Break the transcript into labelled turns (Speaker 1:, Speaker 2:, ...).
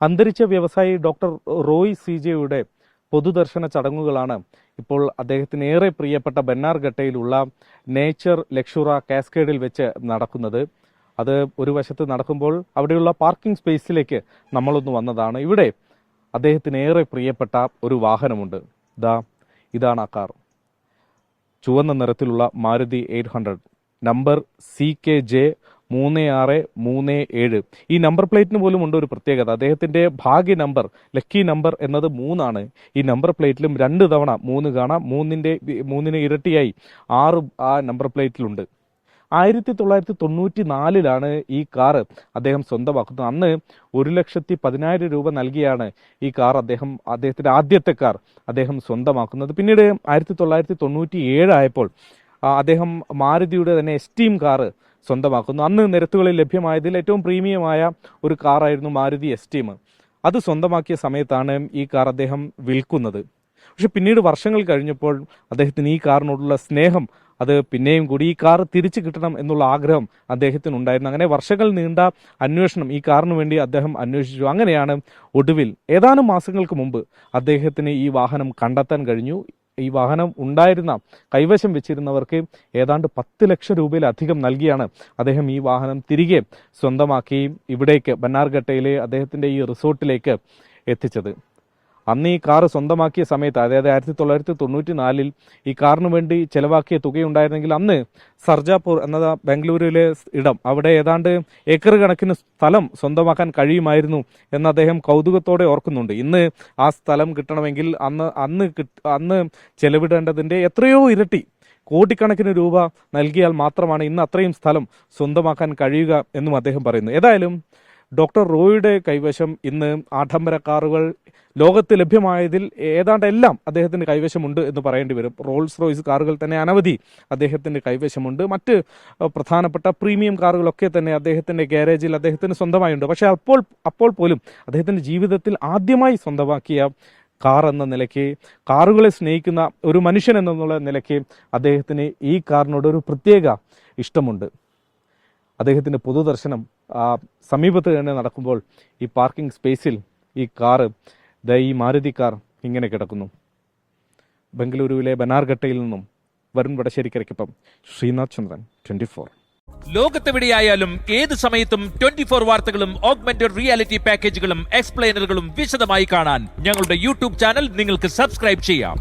Speaker 1: അന്തരിച്ച വ്യവസായി doctor Roy CJ പൊതുദർശന ചടങ്ങുകളാണ് ഇപ്പോൾ അദ്ദേഹത്തിന് ഏറെ പ്രിയപ്പെട്ട ബന്നാർഘട്ടയിലുള്ള നേച്ചർ ലക്ഷുറ കാസ്കേഡിൽ വെച്ച് നടക്കുന്നത്. അത് ഒരു വശത്ത് നടക്കുമ്പോൾ അവിടെയുള്ള പാർക്കിംഗ് സ്പേസിലേക്ക് നമ്മളൊന്ന് വന്നതാണ്. ഇവിടെ അദ്ദേഹത്തിന് ഏറെ പ്രിയപ്പെട്ട ഒരു വാഹനമുണ്ട്. ഇതാണ് ആ കാർ. ചുവന്ന നിറത്തിലുള്ള മാരുതി 800 നമ്പർ CKJ 3637. ഈ നമ്പർ പ്ലേറ്റിന് പോലും ഉണ്ട് ഒരു പ്രത്യേകത. അദ്ദേഹത്തിന്റെ ഭാഗ്യ നമ്പർ, ലക്കി നമ്പർ എന്നത് 3 ആണ്. ഈ നമ്പർ പ്ലേറ്റിലും 2 തവണ 3 കാണാം. 3ന് ഇരട്ടിയായി 6 ആ നമ്പർ പ്ലേറ്റിലുണ്ട്. 1994 ഈ കാറ് അദ്ദേഹം സ്വന്തമാക്കുന്നത്. അന്ന് 1,10,000 രൂപ നൽകിയാണ് ഈ കാർ അദ്ദേഹത്തിന്റെ ആദ്യത്തെ കാർ അദ്ദേഹം സ്വന്തമാക്കുന്നത്. പിന്നീട് 1997 ആയപ്പോൾ അദ്ദേഹം മാരുതിയുടെ തന്നെ എസ്റ്റീം കാറ് സ്വന്തമാക്കുന്നു. അന്ന് നിരത്തുകളിൽ ലഭ്യമായതിൽ ഏറ്റവും പ്രീമിയമായ ഒരു കാറായിരുന്നു മാരുതി എസ്റ്റീം. അത് സ്വന്തമാക്കിയ സമയത്താണ് ഈ കാർ അദ്ദേഹം വിൽക്കുന്നത്. പക്ഷെ പിന്നീട് വർഷങ്ങൾ കഴിഞ്ഞപ്പോൾ അദ്ദേഹത്തിന് ഈ കാറിനോടുള്ള സ്നേഹം അത് പിന്നെയും കൂടി, ഈ കാർ തിരിച്ചു കിട്ടണം എന്നുള്ള ആഗ്രഹം അദ്ദേഹത്തിനുണ്ടായിരുന്നു. അങ്ങനെ വർഷങ്ങൾ നീണ്ട അന്വേഷണം ഈ കാറിന് വേണ്ടി അദ്ദേഹം അന്വേഷിച്ചു. അങ്ങനെയാണ് ഒടുവിൽ ഏതാനും മാസങ്ങൾക്ക് മുമ്പ് അദ്ദേഹത്തിന് ഈ വാഹനം കണ്ടെത്താൻ കഴിഞ്ഞു. ഈ വാഹനം ഉണ്ടായിരുന്ന കൈവശം വെച്ചിരുന്നവർക്ക് ഏതാണ്ട് 10 ലക്ഷം രൂപയിലധികം നൽകിയാണ് അദ്ദേഹം ഈ വാഹനം തിരികെ സ്വന്തമാക്കി ഇവിടേക്ക് ബന്നാർഘട്ടയിലെ അദ്ദേഹത്തിന്റെ ഈ റിസോർട്ടിലേക്ക് എത്തിച്ചത്. അന്ന് ഈ കാറ് സ്വന്തമാക്കിയ സമയത്ത്, അതായത് 1994 ഈ കാറിന് വേണ്ടി ചെലവാക്കിയ തുകയുണ്ടായിരുന്നെങ്കിൽ അന്ന് സർജാപൂർ എന്ന ബാംഗ്ലൂരിലെ ഇടം, അവിടെ ഏതാണ്ട് ഏക്കർ കണക്കിന് സ്ഥലം സ്വന്തമാക്കാൻ കഴിയുമായിരുന്നു എന്ന് അദ്ദേഹം കൗതുകത്തോടെ ഓർക്കുന്നുണ്ട്. ഇന്ന് ആ സ്ഥലം കിട്ടണമെങ്കിൽ അന്ന് ചെലവിടേണ്ടതിന്റെ എത്രയോ ഇരട്ടി, കോടിക്കണക്കിന് രൂപ നൽകിയാൽ മാത്രമാണ് ഇന്ന് അത്രയും സ്ഥലം സ്വന്തമാക്കാൻ കഴിയുക എന്നും അദ്ദേഹം പറയുന്നു. ഏതായാലും ഡോക്ടർ റോയിയുടെ കൈവശം ഇന്ന് ആഡംബര കാറുകൾ ലോകത്ത് ലഭ്യമായതിൽ ഏതാണ്ട് എല്ലാം അദ്ദേഹത്തിന്റെ കൈവശമുണ്ട് എന്ന് പറയേണ്ടി വരും. റോൾസ് റോയ്സ് കാറുകൾ തന്നെ അനവധി അദ്ദേഹത്തിന്റെ കൈവശമുണ്ട്. മറ്റ് പ്രധാനപ്പെട്ട പ്രീമിയം കാറുകളൊക്കെ തന്നെ അദ്ദേഹത്തിന്റെ ഗാരേജിൽ അദ്ദേഹത്തിന് സ്വന്തമായുണ്ട്. പക്ഷെ അപ്പോൾ പോലും അദ്ദേഹത്തിന്റെ ജീവിതത്തിൽ ആദ്യമായി സ്വന്തമാക്കിയ കാർ എന്ന നിലയ്ക്ക്, കാറുകളെ സ്നേഹിക്കുന്ന ഒരു മനുഷ്യൻ എന്നുള്ള നിലയ്ക്ക് അദ്ദേഹത്തിന് ഈ കാറിനോട് ഒരു പ്രത്യേക ഇഷ്ടമുണ്ട്. അദ്ദേഹത്തിന്റെ പൊതുദർശനം സമീപത്ത് തന്നെ നടക്കുമ്പോൾ ഈ പാർക്കിംഗ് സ്പേസിൽ ഈ കാറ്, ഈ മാരുതി കാർ ഇങ്ങനെ കിടക്കുന്നു. ബംഗളൂരുവിലെ ബന്നാർഘട്ടയിൽ നിന്നും വരുൺ വടശ്ശേരിക്കരയ്ക്കൊപ്പം ശ്രീനാഥ് ചന്ദ്രൻ, 24.
Speaker 2: ലോകത്തെവിടെയായാലും ഏത് സമയത്തും 24 വാർത്തകളും ഓഗ്മെന്റഡ് റിയാലിറ്റി പാക്കേജുകളും എക്സ്പ്ലെയിനറുകളും വിശദമായി കാണാൻ ഞങ്ങളുടെ യൂട്യൂബ് ചാനൽ നിങ്ങൾക്ക് സബ്സ്ക്രൈബ് ചെയ്യാം.